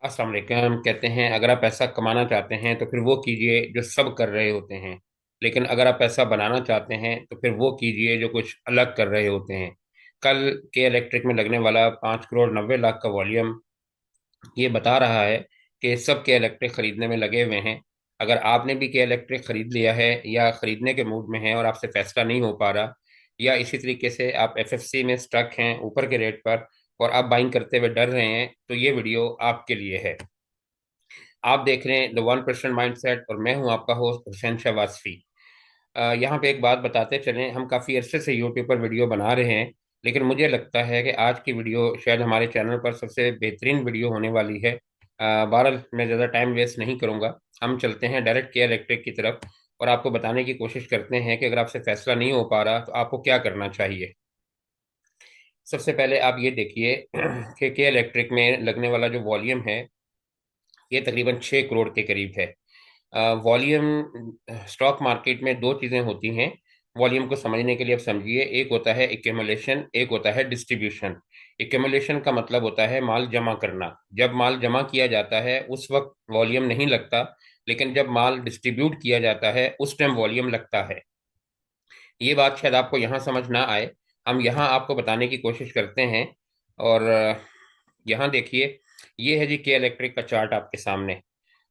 अस्सलाम वालेकुम। कहते हैं अगर आप पैसा कमाना चाहते हैं तो फिर वो कीजिए जो सब कर रहे होते हैं, लेकिन अगर आप पैसा बनाना चाहते हैं तो फिर वो कीजिए जो कुछ अलग कर रहे होते हैं। कल के इलेक्ट्रिक में लगने वाला 5 करोड़ 90 लाख का वॉल्यूम ये बता रहा है कि सब के इलेक्ट्रिक खरीदने में लगे हुए हैं। अगर आपने भी के इलेक्ट्रिक खरीद लिया है या खरीदने के मूड में है और आपसे फैसला नहीं हो पा रहा, या इसी तरीके से आप एफएफसी में स्टक हैं ऊपर के रेट पर और आप बाइंग करते हुए डर रहे हैं, तो ये वीडियो आपके लिए है। आप देख रहे हैं द 1% माइंडसेट और मैं हूं आपका होस्ट हुसैन शाह वासफी। यहाँ पे एक बात बताते चलें, हम काफ़ी अरसे से यूट्यूब पर वीडियो बना रहे हैं, लेकिन मुझे लगता है कि आज की वीडियो शायद हमारे चैनल पर सबसे बेहतरीन वीडियो होने वाली है। बहरहाल मैं ज़्यादा टाइम वेस्ट नहीं करूँगा, हम चलते हैं डायरेक्ट केयर इलेक्ट्रिक की तरफ और आपको बताने की कोशिश करते हैं कि अगर आपसे फैसला नहीं हो पा रहा तो आपको क्या करना चाहिए। सबसे पहले आप ये देखिए कि के इलेक्ट्रिक में लगने वाला जो वॉल्यूम है ये तकरीबन 6 करोड़ के करीब है। वॉल्यूम स्टॉक मार्केट में दो चीज़ें होती हैं। वॉल्यूम को समझने के लिए आप समझिए, एक होता है एक्यूमुलेशन, एक होता है डिस्ट्रीब्यूशन। एक्यूमुलेशन का मतलब होता है माल जमा करना। जब माल जमा किया जाता है उस वक्त वॉल्यूम नहीं लगता, लेकिन जब माल डिस्ट्रीब्यूट किया जाता है उस टाइम वॉल्यूम लगता है। ये बात शायद आपको यहाँ समझ ना आए, हम यहाँ आपको बताने की कोशिश करते हैं। और यहाँ देखिए, ये है जी के इलेक्ट्रिक का चार्ट आपके सामने।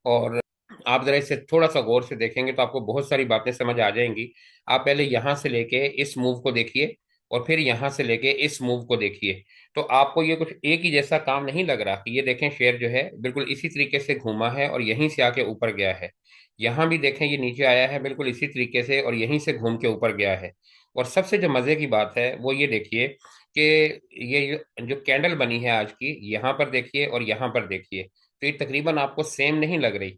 और आप जरा इसे थोड़ा सा गौर से देखेंगे तो आपको बहुत सारी बातें समझ आ जाएंगी। आप पहले यहां से लेके इस मूव को देखिए और फिर यहां से लेके इस मूव को देखिए, तो आपको ये कुछ एक ही जैसा काम नहीं लग रहा कि ये देखें शेयर जो है बिल्कुल इसी तरीके से घूमा है और यहीं से आके ऊपर गया है। यहां भी देखें ये नीचे आया है बिल्कुल इसी तरीके से और यहीं से घूम के ऊपर गया है। और सबसे जो मजे की बात है वो ये देखिए कि ये जो कैंडल बनी है आज की, यहाँ पर देखिए और यहाँ पर देखिए, तो ये तकरीबन आपको सेम नहीं लग रही।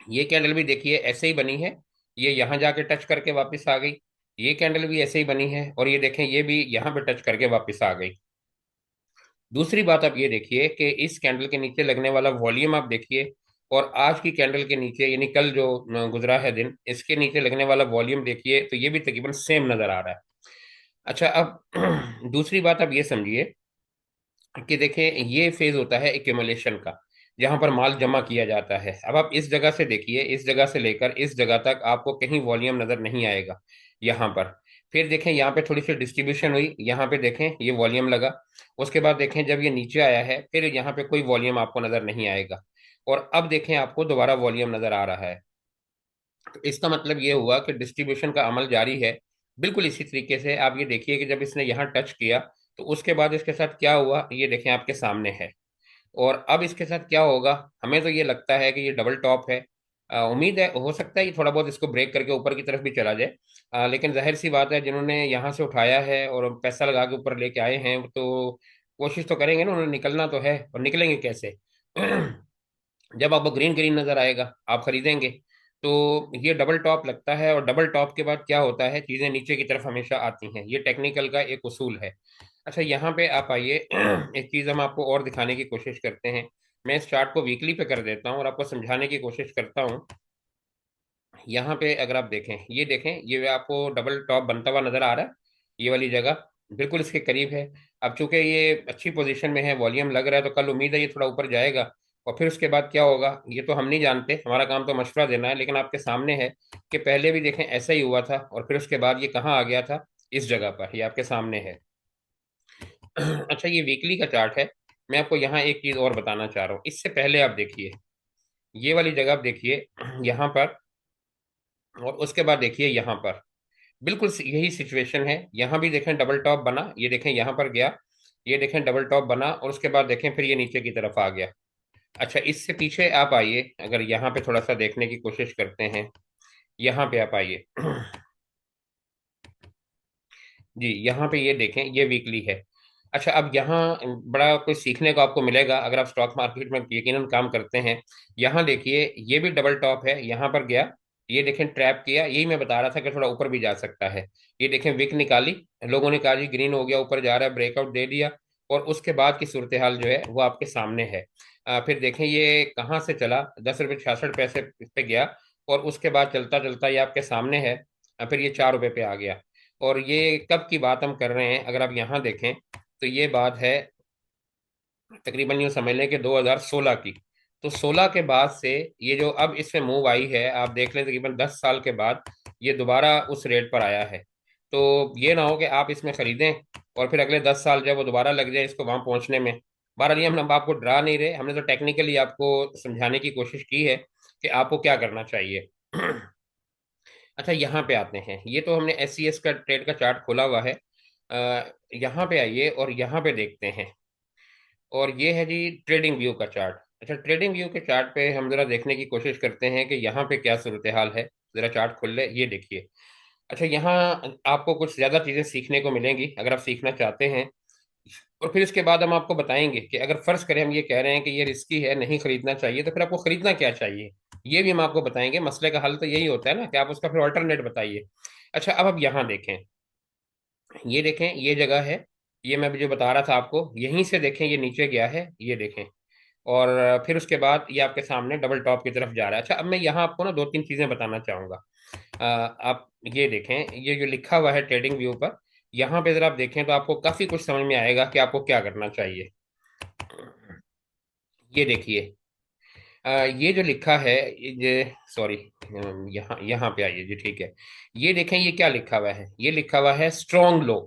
ये कैंडल भी देखिए ऐसे ही बनी है, ये यहाँ जाके टच करके वापस आ गई। ये कैंडल भी ऐसे ही बनी है और ये देखें ये भी यहाँ पे टच करके वापस आ गई। दूसरी बात आप ये देखिए कि इस कैंडल के नीचे लगने वाला वॉल्यूम आप देखिए और आज की कैंडल के नीचे यानी कल जो गुजरा है दिन, इसके नीचे लगने वाला वॉल्यूम देखिए तो ये भी तकरीबन सेम नजर आ रहा है। अच्छा, अब दूसरी बात आप ये समझिए कि देखें ये फेज होता है एक्यूमुलेशन का, जहां पर माल जमा किया जाता है। अब आप इस जगह से देखिए, इस जगह से लेकर इस जगह तक आपको कहीं वॉल्यूम नजर नहीं आएगा यहाँ पर। फिर देखें यहाँ पे थोड़ी सी डिस्ट्रीब्यूशन हुई, यहाँ पे देखें ये वॉल्यूम लगा। उसके बाद देखें जब ये नीचे आया है फिर यहाँ पे कोई वॉल्यूम आपको नजर नहीं आएगा। और अब देखें आपको दोबारा वॉल्यूम नजर आ रहा है। तो इसका मतलब ये हुआ कि डिस्ट्रीब्यूशन का अमल जारी है। बिल्कुल इसी तरीके से आप ये देखिए कि जब इसने यहाँ टच किया तो उसके बाद इसके साथ क्या हुआ ये देखें आपके सामने है। और अब इसके साथ क्या होगा, हमें तो ये लगता है कि ये डबल टॉप है। उम्मीद है हो सकता है ये थोड़ा बहुत इसको ब्रेक करके ऊपर की तरफ भी चला जाए। लेकिन जाहिर सी बात है जिन्होंने यहाँ से उठाया है और पैसा लगा के ऊपर लेके आए हैं तो कोशिश तो करेंगे ना, उन्होंने निकलना तो है, और निकलेंगे कैसे? जब आपको ग्रीन ग्रीन नजर आएगा आप खरीदेंगे। तो ये डबल टॉप लगता है और डबल टॉप के बाद क्या होता है, चीजें नीचे की तरफ हमेशा आती हैं, ये टेक्निकल का एक उसूल है। अच्छा, यहाँ पे आप आइए एक चीज हम आपको और दिखाने की कोशिश करते हैं। मैं इस चार्ट को वीकली पे कर देता हूँ और आपको समझाने की कोशिश करता हूँ। यहाँ पे अगर आप देखें, ये देखें ये आपको डबल टॉप बनता हुआ नजर आ रहा है, ये वाली जगह बिल्कुल इसके करीब है। अब चूंकि ये अच्छी पोजीशन में है, वॉल्यूम लग रहा है, तो कल उम्मीद है ये थोड़ा ऊपर जाएगा। और फिर उसके बाद क्या होगा ये तो हम नहीं जानते, हमारा काम तो मशवरा देना है, लेकिन आपके सामने है कि पहले भी देखें ऐसा ही हुआ था और फिर उसके बाद ये कहाँ आ गया था, इस जगह पर, ये आपके सामने है। अच्छा, ये वीकली का चार्ट है। मैं आपको यहाँ एक चीज और बताना चाह रहा हूँ, इससे पहले आप देखिए ये वाली जगह, आप देखिए यहाँ पर, और उसके बाद देखिए यहाँ पर बिल्कुल यही सिचुएशन है। यहाँ भी देखें डबल टॉप बना, ये देखें यहाँ पर गया, ये देखें डबल टॉप बना और उसके बाद देखें फिर ये नीचे की तरफ आ गया। अच्छा, इससे पीछे आप आइए, अगर यहाँ पे थोड़ा सा देखने की कोशिश करते हैं, यहाँ पे आप आइए जी, यहाँ पे ये देखें ये वीकली है। अच्छा, अब यहाँ बड़ा कुछ सीखने को आपको मिलेगा अगर आप स्टॉक मार्केट में यकीनन काम करते हैं। यहाँ देखिए ये भी डबल टॉप है, यहाँ पर गया, ये देखें ट्रैप किया, यही मैं बता रहा था कि थोड़ा ऊपर भी जा सकता है। ये देखें विक निकाली, लोगों ने कहा जी ग्रीन हो गया, ऊपर जा रहा है, ब्रेकआउट दे दिया। और उसके बाद की सूरत हाल जो है वो आपके सामने है। फिर देखें ये कहाँ से चला, 10 रुपये 66 पैसे पे गया और उसके बाद चलता चलता ये आपके सामने है। फिर ये 4 रुपये पे आ गया। और ये कब की बात हम कर रहे हैं, अगर आप यहाँ देखें तो ये बात है तकरीबन यूँ समझ लें कि 2016 की। तो 16 के बाद से ये जो अब इसमें मूव आई है, आप देख लें तकरीबन 10 साल के बाद ये दोबारा उस रेट पर आया है। तो ये ना हो कि आप इसमें खरीदें और फिर अगले 10 साल जब वो दोबारा लग जाए इसको वहां पहुंचने में। बहरहाल ये हम आपको डरा नहीं रहे, हमने तो टेक्निकली आपको समझाने की कोशिश की है कि आपको क्या करना चाहिए। अच्छा, यहाँ पे आते हैं। ये तो हमने SCS का ट्रेड का चार्ट खोला हुआ है। यहाँ पे आइए और यहाँ पे देखते हैं। और ये है जी ट्रेडिंग व्यू का चार्ट। अच्छा, ट्रेडिंग व्यू के चार्ट पे हम जरा देखने की कोशिश करते हैं कि यहाँ पे क्या सूरत हाल है। जरा चार्ट खोल ले, ये देखिए। अच्छा, यहाँ आपको कुछ ज़्यादा चीज़ें सीखने को मिलेंगी अगर आप सीखना चाहते हैं। और फिर इसके बाद हम आपको बताएंगे कि अगर फर्ज करें हम ये कह रहे हैं कि ये रिस्की है, नहीं खरीदना चाहिए, तो फिर आपको खरीदना क्या चाहिए, ये भी हम आपको बताएंगे। मसले का हल तो यही होता है ना कि आप उसका फिर ऑल्टरनेट बताइए। अच्छा, अब आप यहाँ देखें, ये देखें, ये जगह है। ये मैं अभी जो बता रहा था आपको, यहीं से देखें ये नीचे गया है, ये देखें। और फिर उसके बाद ये आपके सामने डबल टॉप की तरफ जा रहा है। अच्छा, अब मैं यहाँ आपको ना दो तीन चीज़ें बताना चाहूँगा। आप ये देखें, ये जो लिखा हुआ है ट्रेडिंग व्यू पर, यहाँ पे अगर आप देखें तो आपको काफ़ी कुछ समझ में आएगा कि आपको क्या करना चाहिए। ये देखिए, ये जो लिखा है, ये सॉरी, यहाँ यहाँ पे आइए जी, ठीक है। ये देखें, ये क्या लिखा हुआ है, ये लिखा हुआ है स्ट्रॉन्ग लो,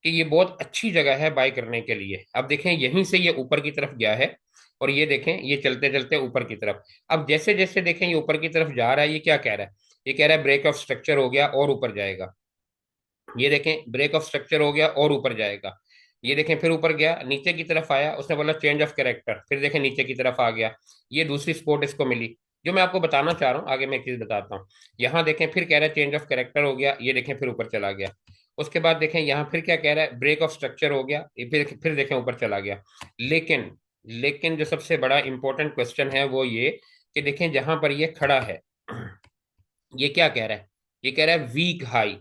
कि ये बहुत अच्छी जगह है बाय करने के लिए। अब देखें यहीं से ये ऊपर की तरफ गया है, और ये देखें ये चलते चलते ऊपर की तरफ। अब जैसे जैसे देखें ये ऊपर की तरफ जा रहा है, ये क्या कह रहा है, ये कह रहा है ब्रेक ऑफ स्ट्रक्चर हो गया और ऊपर जाएगा। ये देखें ब्रेक ऑफ स्ट्रक्चर हो गया और ऊपर जाएगा। ये देखें फिर ऊपर गया, नीचे की तरफ आया, उसने बोला चेंज ऑफ कैरेक्टर, फिर देखें नीचे की तरफ आ गया। ये दूसरी स्पोर्ट इसको मिली। जो मैं आपको बताना चाह रहा हूँ, आगे मैं एक चीज बताता हूँ। यहाँ देखें फिर कह रहा है चेंज ऑफ कैरेक्टर हो गया, ये देखें फिर ऊपर चला गया। उसके बाद देखें यहाँ फिर क्या कह रहा है, ब्रेक ऑफ स्ट्रक्चर हो गया, ये फिर देखें ऊपर चला गया। लेकिन लेकिन जो सबसे बड़ा इंपॉर्टेंट क्वेश्चन है वो ये, कि देखें जहां पर ये खड़ा है, ये क्या कह रहा है, ये कह रहा है वीक हाई,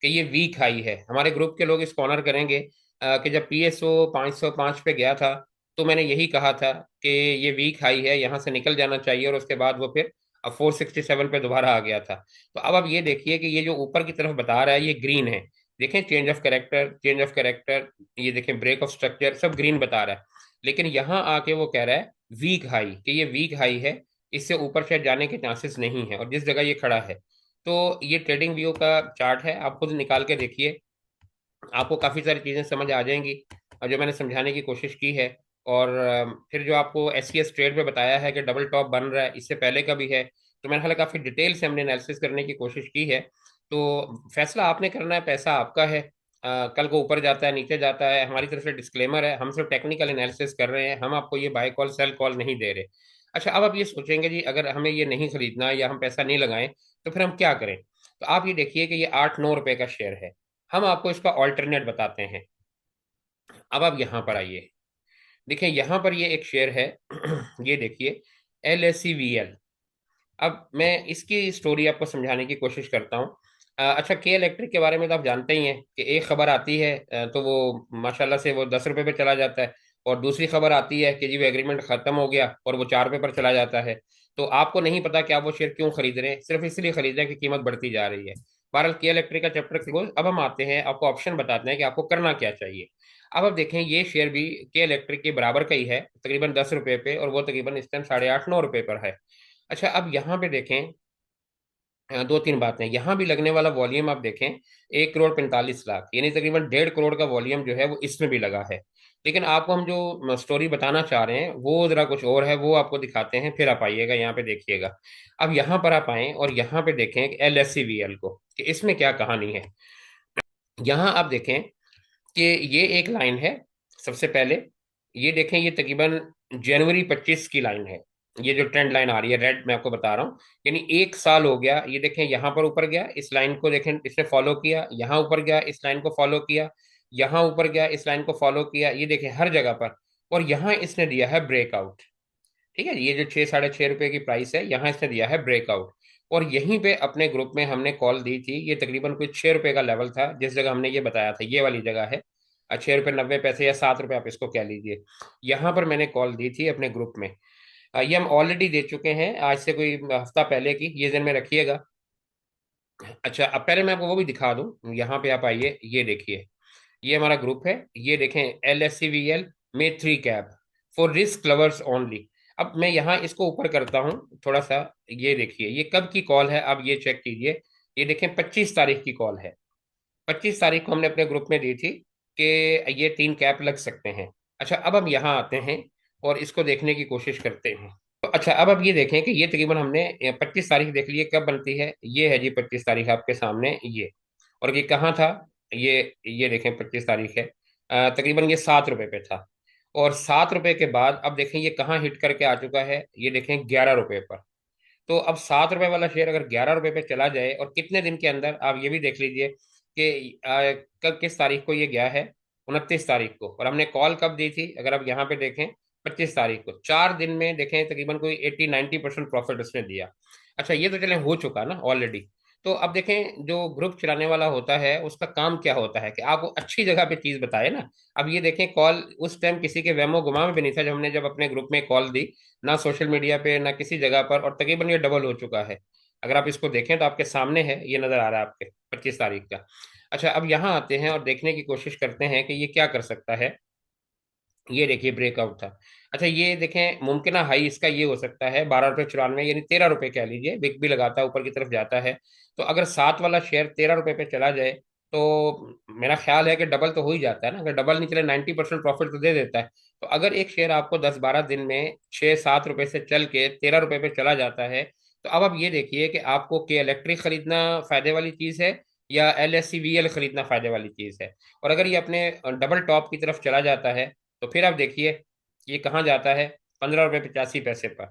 कि ये वीक हाई है। हमारे ग्रुप के लोग इसको ऑनर करेंगे कि जब PSO 505 पे गया था, तो मैंने यही कहा था कि ये वीक हाई है, यहाँ से निकल जाना चाहिए, और उसके बाद वो फिर 467 पे दोबारा आ गया था। तो अब आप ये देखिए कि ये जो ऊपर की तरफ बता रहा है ये ग्रीन है। देखें change of character, change of character, ये देखें ब्रेक ऑफ स्ट्रक्चर, सब ग्रीन बता रहा है। लेकिन यहाँ आके वो कह रहा है वीक हाई, कि ये वीक हाई है, इससे ऊपर शायद जाने के चांसेस नहीं है, और जिस जगह ये खड़ा है। तो ये ट्रेडिंग व्यू का चार्ट है, आप खुद निकाल के देखिए, आपको काफ़ी सारी चीज़ें समझ आ जाएंगी, और जो मैंने समझाने की कोशिश की है। और फिर जो आपको SCS ट्रेड में बताया है कि डबल टॉप बन रहा है, इससे पहले का भी है। तो मेरे ख्याल काफ़ी डिटेल से हमने एनालिसिस करने की कोशिश की है। तो फैसला आपने करना है, पैसा आपका है। कल को ऊपर जाता है, नीचे जाता है, हमारी तरफ से डिस्क्लेमर है, हम सिर्फ टेक्निकल एनालिसिस कर रहे हैं, हम आपको ये बाय कॉल सेल कॉल नहीं दे रहे। अच्छा, अब आप ये सोचेंगे जी अगर हमें ये नहीं खरीदना या हम पैसा नहीं लगाएं, तो फिर हम क्या करें। तो आप ये देखिए कि ये 8-9 रुपए का शेयर है, हम आपको इसका ऑल्टरनेट बताते हैं। अब आप यहाँ पर आइए, देखिए यहाँ पर ये एक शेयर है, ये देखिए LSCVL। अब मैं इसकी स्टोरी आपको समझाने की कोशिश करता हूँ। अच्छा, के इलेक्ट्रिक के बारे में तो आप जानते ही हैं कि एक खबर आती है तो वो माशाल्लाह से वो 10 रुपए पे चला जाता है, और दूसरी खबर आती है कि जी वो एग्रीमेंट खत्म हो गया और वो 4 रुपए पर चला जाता है। तो आपको नहीं पता कि आप वो शेयर क्यों खरीद रहे हैं, सिर्फ इसलिए खरीद रहे हैं कि कीमत बढ़ती जा रही है। बहरहाल के इलेक्ट्रिक का चैप्टर क्लोज। अब हम आते हैं, आपको ऑप्शन बताते हैं कि आपको करना क्या चाहिए। अब आप देखें ये शेयर भी के इलेक्ट्रिक के बराबर का ही है, तकरीबन 10 रुपए पे, और वो तकरीबन इस टाइम 8.5-9 रुपए पर है। अच्छा, अब यहाँ पे देखें, दो तीन बातें। यहाँ भी लगने वाला वॉल्यूम आप देखें, 1,45,00,000, यानी तकरीबन 1.5 करोड़ का वॉल्यूम जो है वो इसमें भी लगा है। लेकिन आपको हम जो स्टोरी बताना चाह रहे हैं वो जरा कुछ और है, वो आपको दिखाते हैं, फिर आप आइएगा यहाँ पे देखिएगा। अब यहाँ पर आप आए और यहाँ पे देखें LSCVL को, कि इसमें क्या कहानी है। यहाँ आप देखें कि ये एक लाइन है। सबसे पहले ये देखें, ये तकरीबन जनवरी 25 की लाइन है। ये जो ट्रेंड लाइन आ रही है रेड, मैं आपको बता रहा हूँ, यानी 1 साल हो गया। ये देखें यहाँ पर ऊपर गया, इस लाइन को देखें, इसने फॉलो किया, यहाँ ऊपर गया, इस लाइन को फॉलो किया, यहाँ ऊपर गया, इस लाइन को फॉलो किया, ये देखें हर जगह पर। और यहाँ इसने दिया है ब्रेकआउट। ठीक है, ये जो 6-6.5 रुपए की प्राइस है, यहाँ इसने दिया है ब्रेकआउट। और यहीं पे अपने ग्रुप में हमने कॉल दी थी, ये तकरीबन कोई 6 रुपए का लेवल था जिस जगह हमने ये बताया था, ये वाली जगह है। 6 रुपये 90 पैसे या 7 रुपये, आप इसको क्या लीजिए। यहाँ पर मैंने कॉल दी थी अपने ग्रुप में। ये हम ऑलरेडी दे चुके हैं, आज से कोई हफ्ता पहले की, ये दिन में रखिएगा। अच्छा, अब पहले मैं आपको वो भी दिखा दूं, यहाँ पे आप आइए, ये देखिए, ये हमारा ग्रुप है, ये देखें LSCVL। May 3 cap for risk lovers only. अब मैं यहाँ इसको ऊपर करता हूँ थोड़ा सा। ये देखिए ये कब की कॉल है, अब ये चेक कीजिए। ये देखें 25 तारीख की कॉल है। 25 तारीख को हमने अपने ग्रुप में दी थी कि ये 3 कैप लग सकते हैं। अच्छा अब हम यहाँ आते हैं और इसको देखने की कोशिश करते हैं। तो अच्छा अब ये देखें कि ये तकरीबन हमने 25 तारीख देख ली है, कब बनती है, ये है जी 25 तारीख आपके सामने ये। और ये कहाँ था, ये देखें 25 तारीख है। तकरीबन ये 7 रुपये पे था। और 7 रुपये के बाद अब देखें ये कहाँ हिट करके आ चुका है, ये देखें 11 रुपये पर। तो अब 7 रुपए वाला शेयर अगर 11 रुपए पे चला जाए, और कितने दिन के अंदर, आप ये भी देख लीजिए कि कब किस तारीख को ये गया है, 29 तारीख को। और हमने कॉल कब दी थी, अगर आप यहाँ पे देखें 25 तारीख को। 4 दिन में देखें तकरीबन कोई 80-90% प्रॉफिट उसने दिया। अच्छा ये तो चले हो चुका ना ऑलरेडी। तो अब देखें जो ग्रुप चलाने वाला होता है उसका काम क्या होता है कि आपको अच्छी जगह पे चीज बताए ना। अब ये देखें कॉल उस टाइम किसी के वहमो गुमा में भी नहीं था जब हमने जब अपने ग्रुप में कॉल दी, ना सोशल मीडिया पे ना किसी जगह पर, और तकरीबन ये डबल हो चुका है। अगर आप इसको देखें तो आपके सामने है, ये नजर आ रहा है आपके 25 तारीख का। अच्छा अब यहाँ आते हैं और देखने की कोशिश करते हैं कि ये क्या कर सकता है। ये देखिए ब्रेकआउट था। अच्छा ये देखें मुमकिन हाई इसका ये हो सकता है 12 रुपये 94, यानी 13 रुपये कह लीजिए, बिग भी लगाता है ऊपर की तरफ जाता है। तो अगर 7 वाला शेयर 13 रुपये पे चला जाए तो मेरा ख्याल है कि डबल तो हो ही जाता है ना, अगर डबल नहीं चले 90% प्रॉफिट तो दे देता है। तो अगर एक शेयर आपको 10-12 दिन में 6-7 रुपये से चल के 13 रुपये पे चला जाता है, तो अब आप ये देखिए कि आपको के इलेक्ट्रिक खरीदना फायदे वाली चीज है या LSCVL खरीदना फायदे वाली चीज है। और अगर ये अपने डबल टॉप की तरफ चला जाता है तो फिर आप देखिए ये कहाँ जाता है, 15 रुपये 85 पैसे पर।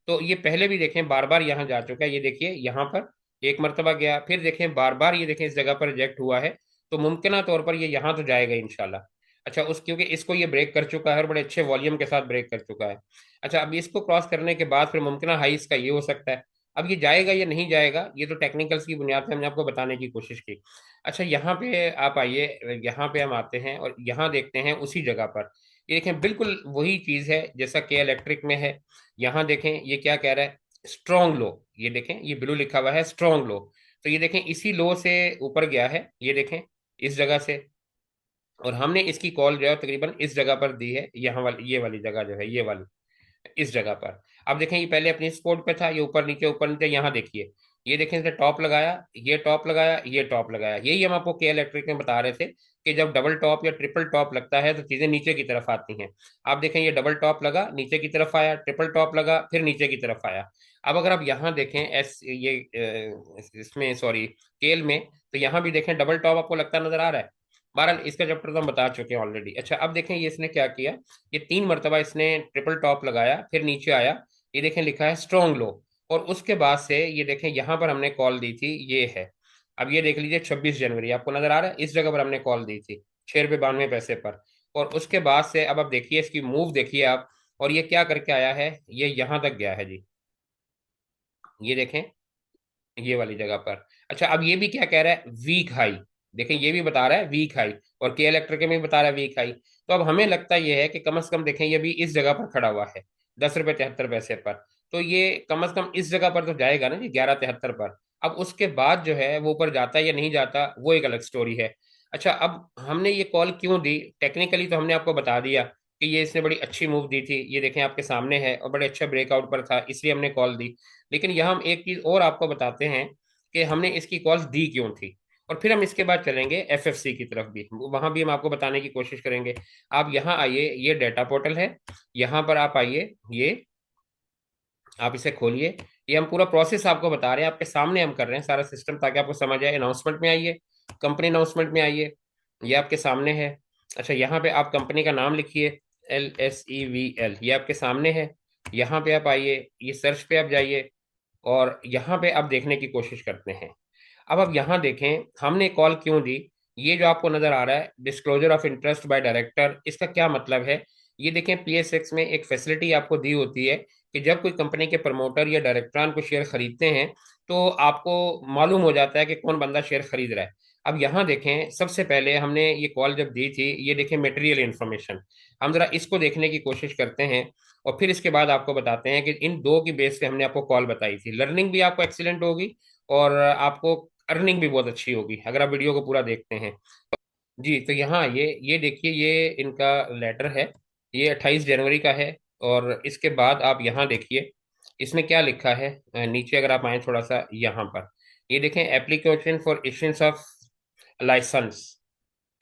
तो ये पहले भी देखें बार बार यहाँ जा चुका है, ये देखिए यहाँ पर एक मरतबा गया, फिर देखें बार बार ये देखें इस जगह पर रिजेक्ट हुआ है। तो मुमकिन तौर पर ये यहाँ तो जाएगा इंशाल्लाह। अच्छा उस क्योंकि इसको ये ब्रेक कर चुका है और बड़े अच्छे वॉल्यूम के साथ ब्रेक कर चुका है। अच्छा अब इसको क्रॉस करने के बाद फिर मुमकिन हाई इसका ये हो सकता है। अब ये जाएगा या नहीं जाएगा ये तो टेक्निकल्स की बुनियाद पे हमने आपको बताने की कोशिश की। अच्छा यहाँ पे आप आइए, यहाँ पे हम आते हैं और यहाँ देखते हैं उसी जगह पर। ये देखें बिल्कुल वही चीज है जैसा के इलेक्ट्रिक में है। यहाँ देखें ये क्या कह रहा है, स्ट्रॉन्ग लो। ये देखें ये ब्लू लिखा हुआ है स्ट्रॉन्ग लो। तो ये देखें इसी लो से ऊपर गया है, ये देखें इस जगह से। और हमने इसकी कॉल जो है तकरीबन इस जगह पर दी है, यहाँ वाली ये वाली जगह जो है, ये वाली इस जगह पर। अब देखें ये पहले अपनी स्पोर्ट पे था, ये ऊपर नीचे यहाँ देखिए। ये देखें इसने टॉप लगाया, ये टॉप लगाया, ये टॉप लगाया। यही हम आपको के इलेक्ट्रिक में बता रहे थे कि जब डबल टॉप या ट्रिपल टॉप लगता है तो चीजें नीचे की तरफ आती हैं। आप देखें ये डबल टॉप लगा नीचे की तरफ आया, ट्रिपल टॉप लगा फिर नीचे की तरफ आया। अब अगर आप यहाँ देखें इसमें सॉरी केल में, तो यहाँ भी देखें डबल टॉप आपको लगता नजर आ रहा है। बहरहाल इसका चैप्टर तो हम बता चुके हैं ऑलरेडी। अच्छा अब देखें ये इसने क्या किया, ये 3 मरतबा इसने ट्रिपल टॉप लगाया फिर नीचे आया। ये देखें लिखा है स्ट्रॉन्ग लो। और उसके बाद से ये देखें यहाँ पर हमने कॉल दी थी, ये है। अब ये देख लीजिए 26 जनवरी आपको नजर आ रहा है, इस जगह पर हमने कॉल दी थी 6 रुपये 92 पैसे पर। और उसके बाद से अब आप देखिए इसकी मूव देखिए आप। और ये क्या करके आया है, ये यहाँ तक गया है जी, ये देखें ये वाली जगह पर। अच्छा अब ये भी क्या कह रहा है, वीक हाई। देखें ये भी बता रहा है वीक हाई, और के इलेक्ट्रिक में भी बता रहा है वीक हाई। तो अब हमें लगता ये है कि कम से कम देखें ये भी इस जगह पर खड़ा हुआ है 10 रुपये 73 पैसे पर। तो ये कम से कम इस जगह पर तो जाएगा ना जी 11 73 पर। अब उसके बाद जो है वो ऊपर जाता है या नहीं जाता वो एक अलग स्टोरी है। अच्छा अब हमने ये कॉल क्यों दी, टेक्निकली तो हमने आपको बता दिया कि ये इसने बड़ी अच्छी मूव दी थी, ये देखें आपके सामने है और बड़े अच्छे ब्रेकआउट पर था इसलिए हमने कॉल दी। लेकिन यहाँ हम एक चीज और आपको बताते हैं कि हमने इसकी कॉल्स दी क्यों थी। और फिर हम इसके बाद चलेंगे FFC की तरफ भी, वहां भी हम आपको बताने की कोशिश करेंगे। आप यहाँ आइए, ये डेटा पोर्टल है, यहाँ पर आप आइए, ये आप इसे खोलिए। ये हम पूरा प्रोसेस आपको बता रहे हैं, आपके सामने हम कर रहे हैं सारा सिस्टम ताकि आपको समझ आए। अनाउंसमेंट में आइए, कंपनी अनाउंसमेंट में आइए, ये आपके सामने है। अच्छा यहाँ पे आप कंपनी का नाम लिखिए, LSEVL, ये आपके सामने है। यहाँ पे आप आइए, ये सर्च पे आप जाइए और यहाँ पे आप देखने की कोशिश करते हैं। अब आप यहाँ देखें हमने कॉल क्यों दी। ये जो आपको नजर आ रहा है disclosure of interest by director, इसका क्या मतलब है। ये देखें PSX में एक फैसिलिटी आपको दी होती है कि जब कोई कंपनी के प्रमोटर या डायरेक्टरान को शेयर खरीदते हैं तो आपको मालूम हो जाता है कि कौन बंदा शेयर खरीद रहा है। अब यहाँ देखें सबसे पहले हमने ये कॉल जब दी थी, ये देखें मटेरियल इन्फॉर्मेशन, हम जरा इसको देखने की कोशिश करते हैं। और फिर इसके बाद आपको बताते हैं कि इन दो की बेस पे हमने आपको कॉल बताई थी। लर्निंग भी आपको एक्सीलेंट होगी और आपको अर्निंग भी बहुत अच्छी होगी अगर आप वीडियो को पूरा देखते हैं जी। तो यहाँ ये देखिए ये इनका लेटर है, ये 28 जनवरी का है। और इसके बाद आप यहाँ देखिए, इसमें क्या लिखा है। नीचे अगर आप आए थोड़ा सा यहाँ पर, ये देखें, application for issuance of license.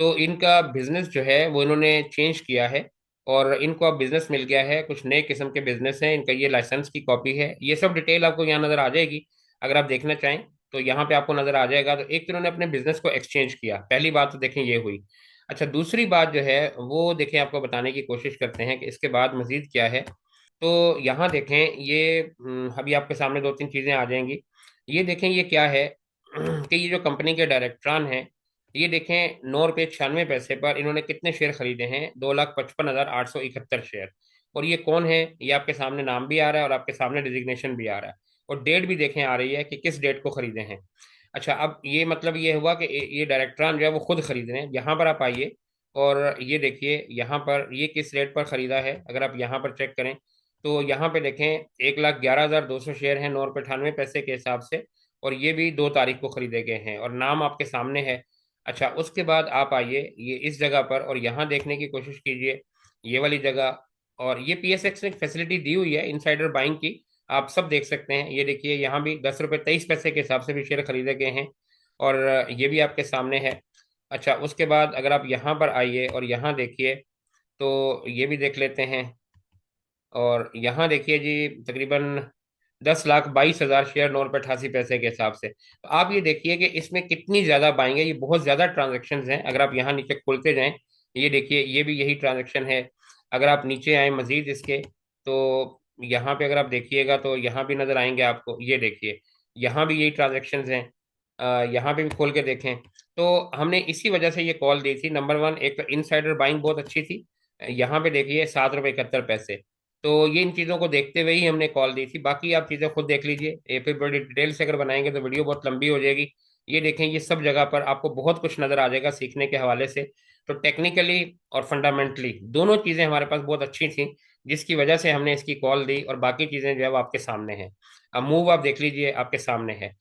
तो इनका बिजनेस जो है वो इन्होंने चेंज किया है, और इनको अब बिजनेस मिल गया है, कुछ नए किस्म के बिजनेस हैं इनका। ये लाइसेंस की कॉपी है, ये सब डिटेल आपको यहाँ नजर आ जाएगी अगर आप देखना चाहें। तो यहाँ पे आपको नजर आ जाएगा। तो एक तो इन्होंने अपने बिजनेस को एक्सचेंज किया, पहली बात तो देखें ये हुई। अच्छा, दूसरी बात जो है वो देखें, आपको बताने की कोशिश करते हैं कि इसके बाद मजीद क्या है। तो यहाँ देखें, ये अभी आपके सामने दो तीन चीजें आ जाएंगी। ये देखें ये क्या है कि ये जो कंपनी के डायरेक्टरान हैं, ये देखें 9 रुपये 96 पैसे पर इन्होंने कितने शेयर खरीदे हैं, 2,55,871 शेयर। और ये कौन है, ये आपके सामने नाम भी आ रहा है और आपके सामने डिजिग्नेशन भी आ रहा है, और डेट भी देखें आ रही है कि किस डेट को खरीदे हैं। अच्छा, अब ये मतलब ये हुआ कि ये डायरेक्टरान जो है वो खुद खरीद रहे हैं। यहाँ पर आप आइए और ये देखिए यहाँ पर ये किस रेट पर खरीदा है, अगर आप यहाँ पर चेक करें तो यहाँ पे देखें 1,11,200 शेयर हैं 9 रुपये 98 पैसे के हिसाब से। और ये भी 2 तारीख को खरीदे गए हैं और नाम आपके सामने है। अच्छा, उसके बाद आप आइए ये इस जगह पर और यहाँ देखने की कोशिश कीजिए, ये वाली जगह। और ये पीएसएक्स ने फैसिलिटी दी हुई है इनसाइडर बाइंग की, आप सब देख सकते हैं। ये देखिए यहाँ भी 10 रुपये 23 पैसे के हिसाब से भी शेयर खरीदे गए हैं, और ये भी आपके सामने है। अच्छा, उसके बाद अगर आप यहाँ पर आइए और यहाँ देखिए, तो ये भी देख लेते हैं। और यहाँ देखिए जी, तकरीबन 10,22,000 शेयर 9 रुपये 88 पैसे के हिसाब से। तो आप ये देखिए कि इसमें कितनी ज्यादा बाइंग है, ये बहुत ज्यादा ट्रांजेक्शन हैं। अगर आप यहाँ नीचे खोलते जाएं, ये देखिए ये भी यही ट्रांजेक्शन है। अगर आप नीचे आए मजीद इसके, तो यहाँ पे अगर आप देखिएगा तो यहाँ भी नजर आएंगे आपको। ये देखिए यहाँ भी यही ट्रांजेक्शन हैं। यहाँ पे भी खोल के देखें। तो हमने इसी वजह से ये कॉल दी थी। नंबर वन, एक तो इनसाइडर बाइंग बहुत अच्छी थी। यहाँ पे देखिए 7 रुपये 71 पैसे। तो ये इन चीज़ों को देखते हुए ही हमने कॉल दी थी। बाकी आप चीज़ें खुद देख लीजिए, ये फिर बड़ी डिटेल से अगर बनाएंगे तो वीडियो बहुत लंबी हो जाएगी। ये देखें, ये सब जगह पर आपको बहुत कुछ नजर आ जाएगा सीखने के हवाले से। तो टेक्निकली और फंडामेंटली दोनों चीज़ें हमारे पास बहुत अच्छी थी, जिसकी वजह से हमने इसकी कॉल दी। और बाकी चीज़ें जो है वो आपके सामने हैं। अब मूव आप देख लीजिए, आपके सामने है।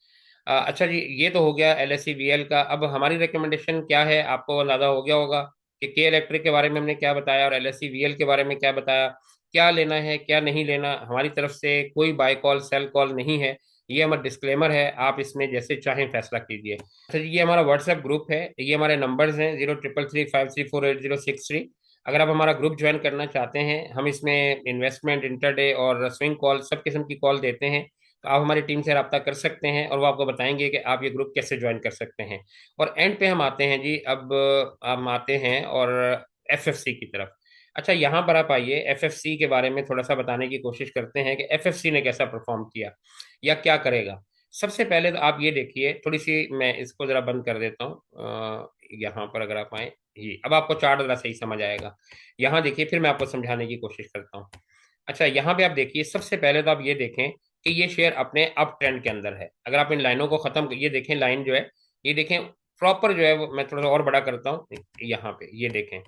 अच्छा जी, ये तो हो गया LSEVL का। अब हमारी रिकमेंडेशन क्या है, आपको अंदाजा हो गया होगा कि के इलेक्ट्रिक के बारे में हमने क्या बताया और LSEVL के बारे में क्या बताया। क्या लेना है क्या नहीं लेना, हमारी तरफ से कोई बाय कॉल सेल कॉल नहीं है। ये हमारा डिस्क्लेमर है, आप इसमें जैसे चाहें फैसला कीजिए। अच्छा जी, ये हमारा व्हाट्सएप ग्रुप है, ये हमारे नंबर्स हैं 03335348 063। अगर आप हमारा ग्रुप ज्वाइन करना चाहते हैं, हम इसमें इन्वेस्टमेंट, इंटरडे और स्विंग कॉल, सब किस्म की कॉल देते हैं। तो आप हमारी टीम से रब्ता कर सकते हैं और वो आपको बताएंगे कि आप ये ग्रुप कैसे ज्वाइन कर सकते हैं। और एंड पे हम आते हैं जी, अब हम आते हैं और FFC की तरफ। अच्छा, यहाँ पर आप आइए, FFC के बारे में थोड़ा सा बताने की कोशिश करते हैं कि FFC ने कैसा परफॉर्म किया या क्या करेगा। सबसे पहले तो आप ये देखिए, थोड़ी सी मैं इसको जरा बंद कर देता हूँ। यहाँ पर अगर आप आए, ये अब आपको चार्ट जरा सही समझ आएगा। यहाँ देखिए, फिर मैं आपको समझाने की कोशिश करता हूँ। अच्छा, यहाँ पे आप देखिए, सबसे पहले तो आप ये देखें कि ये शेयर अपने अप ट्रेंड के अंदर है। अगर आप इन लाइनों को खत्म, ये देखें लाइन जो है, ये देखें प्रॉपर जो है वो, मैं थोड़ा सा और बड़ा करता हूँ, यहाँ पे ये देखें।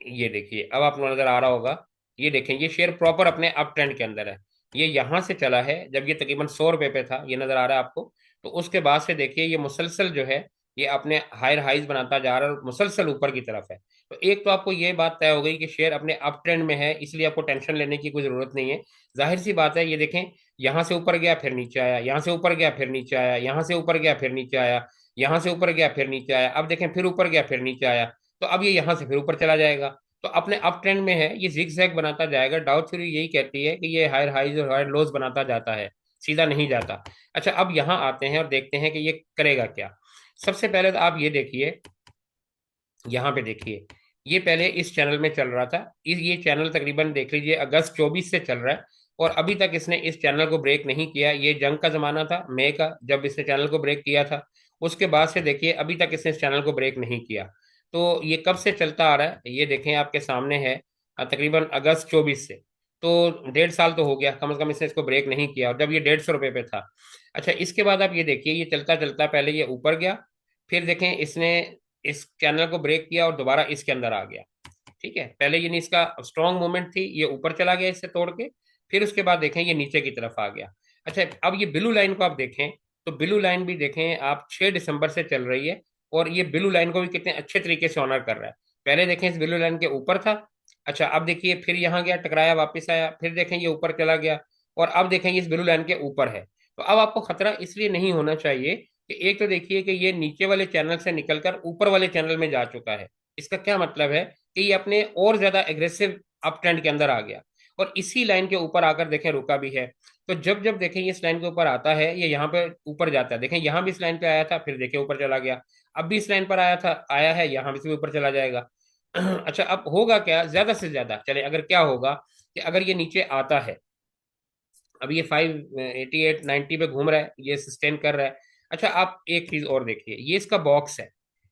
ये देखिए अब आपको नजर आ रहा होगा। ये देखें, ये शेयर प्रॉपर अपने अप ट्रेंड के अंदर है। ये यहाँ से चला है जब ये तकरीबन 100 रुपए पे था, ये नजर आ रहा है आपको। तो उसके बाद से देखिए ये मुसलसल जो है, ये अपने हायर हाइज बनाता जा रहा है और मुसलसल ऊपर की तरफ है। तो एक तो आपको ये बात तय हो गई कि शेयर अपने अप ट्रेंड में है, इसलिए आपको टेंशन लेने की कोई जरूरत नहीं है। जाहिर सी बात है, ये देखें, यहाँ से ऊपर गया फिर नीचे आया, यहाँ से ऊपर गया फिर नीचे आया, यहाँ से ऊपर गया फिर नीचे आया, यहाँ से ऊपर गया फिर नीचे आया, अब देखें फिर ऊपर गया फिर नीचे आया। तो अब ये यहाँ से फिर ऊपर चला जाएगा। तो अपने अप ट्रेंड में है, ये जिग जैग बनाता जाएगा। डाउ थ्योरी यही कहती है कि ये हायर हाइज और हायर लोज बनाता जाता है, सीधा नहीं जाता। अच्छा, अब यहाँ आते हैं और देखते हैं कि ये करेगा क्या। सबसे पहले तो आप ये देखिए, यहाँ पे देखिए, ये पहले इस चैनल में चल रहा था। इस ये चैनल तकरीबन देख लीजिए अगस्त 24 से चल रहा है, और अभी तक इसने इस चैनल को ब्रेक नहीं किया। ये जंग का जमाना था, मई का, जब इसने चैनल को ब्रेक किया था। उसके बाद से देखिए अभी तक इसने इस चैनल को ब्रेक नहीं किया। तो ये कब से चलता आ रहा है, ये देखें आपके सामने है, तकरीबन अगस्त 24 से। तो 1.5 साल तो हो गया कम से कम इसने इसको ब्रेक नहीं किया, और जब ये 150 रुपये पे था। अच्छा, इसके बाद आप ये देखिए, ये चलता चलता पहले ये ऊपर गया, फिर देखें इसने इस चैनल को ब्रेक किया और दोबारा इसके अंदर आ गया। ठीक है, पहले ये इसका स्ट्रॉन्ग मूवमेंट थी, ये ऊपर चला गया इससे तोड़ के, फिर उसके बाद देखें ये नीचे की तरफ आ गया। अच्छा, अब ये ब्लू लाइन को आप देखें, तो ब्लू लाइन भी देखें आप 6 दिसंबर से चल रही है, और ये ब्लू लाइन को भी कितने अच्छे तरीके से ऑनर कर रहा है। पहले देखें इस ब्लू लाइन के ऊपर था। अच्छा अब देखिए फिर यहाँ गया, टकराया, वापस आया, फिर देखें ये ऊपर चला गया, और अब देखें ये इस ब्लू लाइन के ऊपर है। तो अब आपको खतरा इसलिए नहीं होना चाहिए कि एक तो देखिए कि ये नीचे वाले चैनल से निकलकर ऊपर वाले चैनल में जा चुका है। इसका क्या मतलब है कि ये अपने और ज्यादा एग्रेसिव अप ट्रेंड के अंदर आ गया, और इसी लाइन के ऊपर आकर देखें रुका भी है। तो जब जब देखें ये इस लाइन के ऊपर आता है, ये यहाँ पे ऊपर जाता है, देखें यहाँ भी इस लाइन पे आया था, फिर देखें ऊपर चला गया, अब भी इस लाइन पर आया था, आया है, यहाँ भी से ऊपर चला जाएगा। अच्छा अब होगा क्या, ज्यादा से ज्यादा चले, अगर क्या होगा कि अगर ये नीचे आता है, अब ये 588 90 पे घूम रहा है, ये सस्टेन कर रहा है। अच्छा आप एक चीज और देखिए, ये इसका बॉक्स है,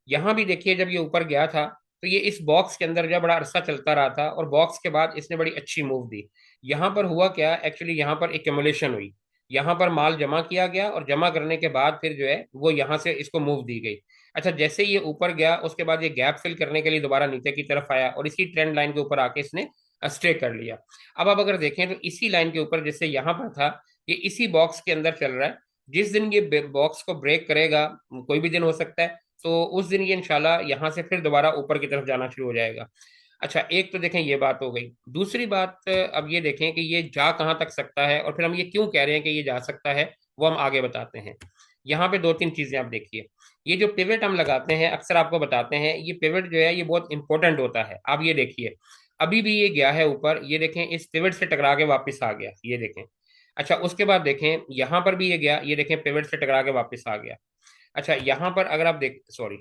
यहाँ भी देखिए जब ये ऊपर गया था तो ये इस बॉक्स के अंदर जो बड़ा अरसा चलता रहा था, और बॉक्स के बाद इसने बड़ी अच्छी मूव दी। यहाँ पर हुआ क्या, एक्चुअली यहाँ पर एक्यूमुलेशन हुई, यहाँ पर माल जमा किया गया, और जमा करने के बाद फिर जो है वो यहाँ से इसको मूव दी गई। अच्छा जैसे ये ऊपर गया, उसके बाद ये गैप फिल करने के लिए दोबारा नीचे की तरफ आया, और इसी ट्रेंड लाइन के ऊपर आके इसने स्टे कर लिया। अब आप अगर देखें तो इसी लाइन के ऊपर जैसे यहाँ पर था, ये इसी बॉक्स के अंदर चल रहा है। जिस दिन ये बॉक्स को ब्रेक करेगा, कोई भी दिन हो सकता है, तो उस दिन ये इंशाल्लाह यहाँ से फिर दोबारा ऊपर की तरफ जाना शुरू हो जाएगा। अच्छा एक तो देखें ये बात हो गई, दूसरी बात अब ये देखें कि ये जा कहाँ तक सकता है, और फिर हम ये क्यों कह रहे हैं कि ये जा सकता है, वो हम आगे बताते हैं। यहाँ पे दो तीन चीजें आप देखिए, ये जो पिवट हम लगाते हैं, अक्सर आपको बताते हैं, ये पिवट जो है ये बहुत इंपॉर्टेंट होता है। आप ये देखिए, अभी भी ये गया है ऊपर, ये देखें इस पिवट से टकरा के वापस आ गया, ये देखें। अच्छा उसके बाद देखें यहाँ पर भी ये गया, ये देखें पिवट से टकरा के वापस आ गया। अच्छा यहाँ पर अगर आप देख, सॉरी,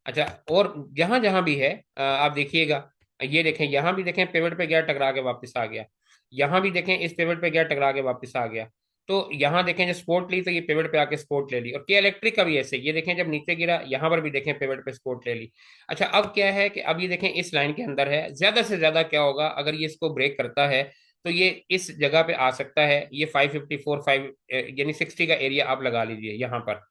अच्छा, और जहां जहां भी है आप देखिएगा, ये देखें यहाँ भी देखें पिवट पे गया, टकरा के वापस आ गया, यहाँ भी देखें इस पिवट पे गया, टकरा के वापस आ गया। तो यहाँ देखें जब स्पोर्ट ली तो ये पिवट पे आके स्पोर्ट ले ली, और के इलेक्ट्रिक का भी ऐसे, ये देखें जब नीचे गिरा यहाँ पर भी देखें पिवट पे स्पोर्ट ले ली। अच्छा अब क्या है कि अब ये देखें इस लाइन के अंदर है, ज्यादा से ज्यादा क्या होगा अगर ये इसको ब्रेक करता है, तो ये इस जगह पे आ सकता है, ये 554 5 यानी 60 का एरिया आप लगा लीजिए यहाँ पर।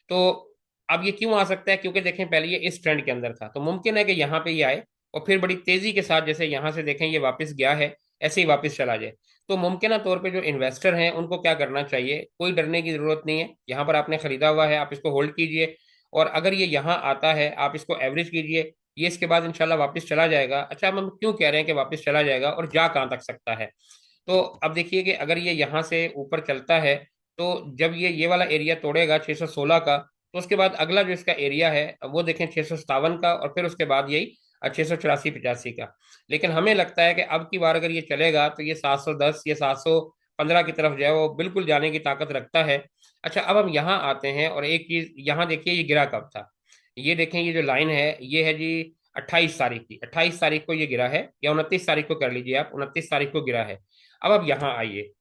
तो अब ये क्यों आ सकता है, क्योंकि देखें पहले ये इस ट्रेंड के अंदर था, तो मुमकिन है कि यहाँ पे ये आए, और फिर बड़ी तेजी के साथ जैसे यहाँ से देखें ये वापस गया है, ऐसे ही वापस चला जाए। तो मुमकिन तौर पे जो इन्वेस्टर हैं उनको क्या करना चाहिए, कोई डरने की जरूरत नहीं है, यहाँ पर आपने खरीदा हुआ है, आप इसको होल्ड कीजिए, और अगर ये यहाँ आता है आप इसको एवरेज कीजिए, ये इसके बाद इंशाल्लाह वापस चला जाएगा। अच्छा अब हम क्यों कह रहे हैं कि वापस चला जाएगा, और जा कहाँ तक सकता है। तो अब देखिए कि अगर ये यहाँ से ऊपर चलता है, तो जब ये वाला एरिया तोड़ेगा 616 का, तो उसके बाद अगला जो इसका एरिया है वो देखें 657 का, और फिर उसके बाद यही 684 85 का। लेकिन हमें लगता है कि अब की बार अगर ये चलेगा तो ये 710 या 715 की तरफ जो है वो बिल्कुल जाने की ताकत रखता है। अच्छा अब हम यहाँ आते हैं, और एक चीज यहाँ देखिए ये गिरा कब था, ये देखें ये जो लाइन है ये है जी 28 तारीख की, 28 तारीख को ये गिरा है, या 29 तारीख को कर लीजिए आप, 29 तारीख को गिरा है। अब यहाँ आइए,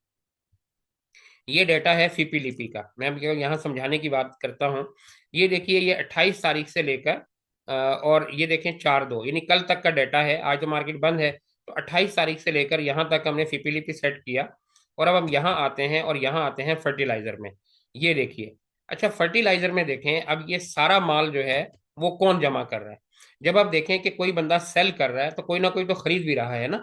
ये डेटा है फीपी लिपि का, मैं अब केवल यहाँ समझाने की बात करता हूँ। ये देखिए ये 28 तारीख से लेकर और ये देखें 4/2 यानी कल तक का डेटा है, आज तो मार्केट बंद है, तो 28 तारीख से लेकर यहाँ तक हमने फीपी लिपि सेट किया। और अब हम यहाँ आते हैं, और यहाँ आते हैं फर्टिलाइजर में, ये देखिए। अच्छा फर्टिलाइजर में देखें अब ये सारा माल जो है वो कौन जमा कर रहा है। जब आप देखें कि कोई बंदा सेल कर रहा है तो कोई ना कोई तो खरीद भी रहा है ना।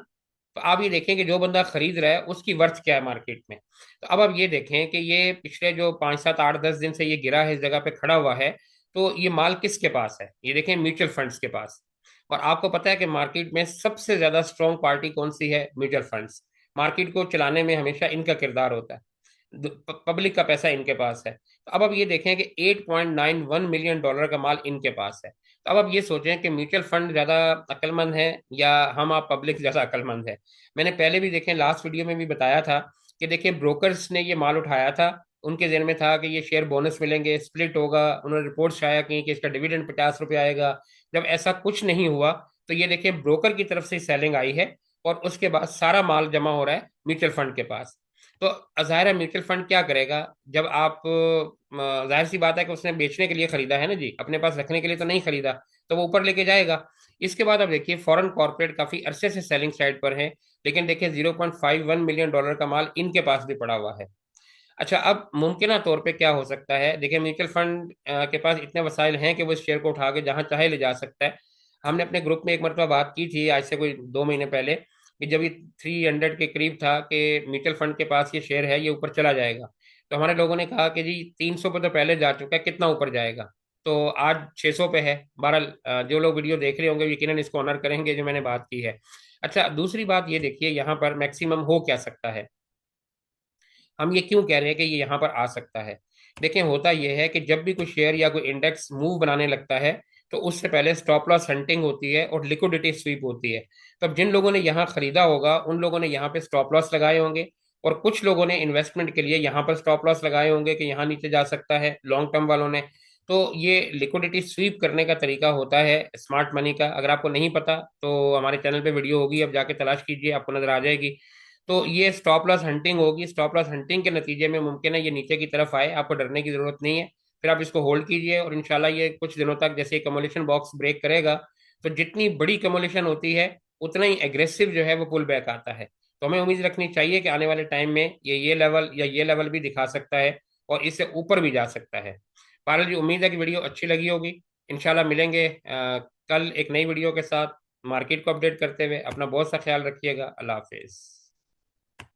तो आप ये देखें कि जो बंदा खरीद रहा है उसकी वर्थ क्या है मार्केट में। तो अब आप ये देखें कि ये पिछले जो 5 7 8 10 दिन से ये गिरा है, इस जगह पे खड़ा हुआ है, तो ये माल किसके पास है, ये देखें म्यूचुअल फंड्स के पास। और आपको पता है कि मार्केट में सबसे ज्यादा स्ट्रॉन्ग पार्टी कौन सी है, म्यूचुअल फंड्स। मार्केट को चलाने में हमेशा इनका किरदार होता है, पब्लिक का पैसा इनके पास है। तो अब आप ये देखें कि 8.91 मिलियन डॉलर का माल इनके पास है। तो अब आप ये सोचें कि म्यूचुअल फंड ज्यादा अक्लमंद है या हम आप पब्लिक ज्यादा अक्लमंद है। मैंने पहले भी देखें, लास्ट वीडियो में भी बताया था कि देखिए ब्रोकर्स ने ये माल उठाया था, उनके जेहन में था कि ये शेयर बोनस मिलेंगे, स्प्लिट होगा, उन्होंने रिपोर्ट शाया की कि इसका डिविडेंड 50 रुपये आएगा। जब ऐसा कुछ नहीं हुआ, तो ये देखिए ब्रोकर की तरफ से सेलिंग आई है, और उसके बाद सारा माल जमा हो रहा है म्यूचुअल फंड के पास। तो जाहिर है म्यूचुअल फंड क्या करेगा, जब आप जाहिर सी बात है कि उसने बेचने के लिए खरीदा है ना जी, अपने पास रखने के लिए तो नहीं खरीदा, तो वो ऊपर लेके जाएगा। इसके बाद अब देखिए फॉरेन कॉर्पोरेट काफी अरसे से सेलिंग साइड पर है, लेकिन देखिए 0.51 मिलियन डॉलर का माल इनके पास भी पड़ा हुआ है। अच्छा अब मुमकिन तौर पे क्या हो सकता है, देखिए म्यूचुअल फंड के पास इतने वसाइल हैं कि वो इस शेयर को उठा के जहां चाहे ले जा सकता है। हमने अपने ग्रुप में एक मरतबा बात की थी आज से कोई 2 महीने पहले, कि जब ये 300 के करीब था कि म्यूचुअल फंड के पास ये शेयर है, ये ऊपर चला जाएगा। तो हमारे लोगों ने कहा कि जी 300 पे तो पहले जा चुका है, कितना ऊपर जाएगा। तो आज 600 पे है। बहरहाल जो लोग वीडियो देख रहे होंगे यकीनन इसको ऑनर करेंगे जो मैंने बात की है। अच्छा, दूसरी बात ये देखिए, यहाँ पर मैक्सिमम हो क्या सकता है। हम ये क्यों कह रहे हैं कि ये यहाँ पर आ सकता है। देखें, होता ये है कि जब भी कोई शेयर या कोई इंडेक्स मूव बनाने लगता है तो उससे पहले स्टॉप लॉस हंटिंग होती है और लिक्विडिटी स्वीप होती है। तो अब जिन लोगों ने यहाँ खरीदा होगा उन लोगों ने यहाँ पे स्टॉप लॉस लगाए होंगे, और कुछ लोगों ने इन्वेस्टमेंट के लिए यहाँ पर स्टॉप लॉस लगाए होंगे कि यहाँ नीचे जा सकता है, लॉन्ग टर्म वालों ने। तो ये लिक्विडिटी स्वीप करने का तरीका होता है स्मार्ट मनी का। अगर आपको नहीं पता तो हमारे चैनल पे वीडियो होगी, अब जाके तलाश कीजिए, आपको नजर आ जाएगी। तो ये स्टॉप लॉस हंटिंग होगी। स्टॉप लॉस हंटिंग के नतीजे में मुमकिन है ये नीचे की तरफ आए, आपको डरने की जरूरत नहीं है। फिर आप इसको होल्ड कीजिए और इंशाल्लाह ये कुछ दिनों तक जैसे कमोलेशन बॉक्स ब्रेक करेगा, तो जितनी बड़ी कमोलेशन होती है उतना ही एग्रेसिव जो है वो पुल बैक आता है। तो हमें उम्मीद रखनी चाहिए कि आने वाले टाइम में ये लेवल या ये लेवल भी दिखा सकता है और इससे ऊपर भी जा सकता है। पारल जी, उम्मीद है कि वीडियो अच्छी लगी होगी। इंशाल्लाह मिलेंगे कल एक नई वीडियो के साथ, मार्केट को अपडेट करते हुए। अपना बहुत सा ख्याल रखिएगा। अल्लाह हाफिज।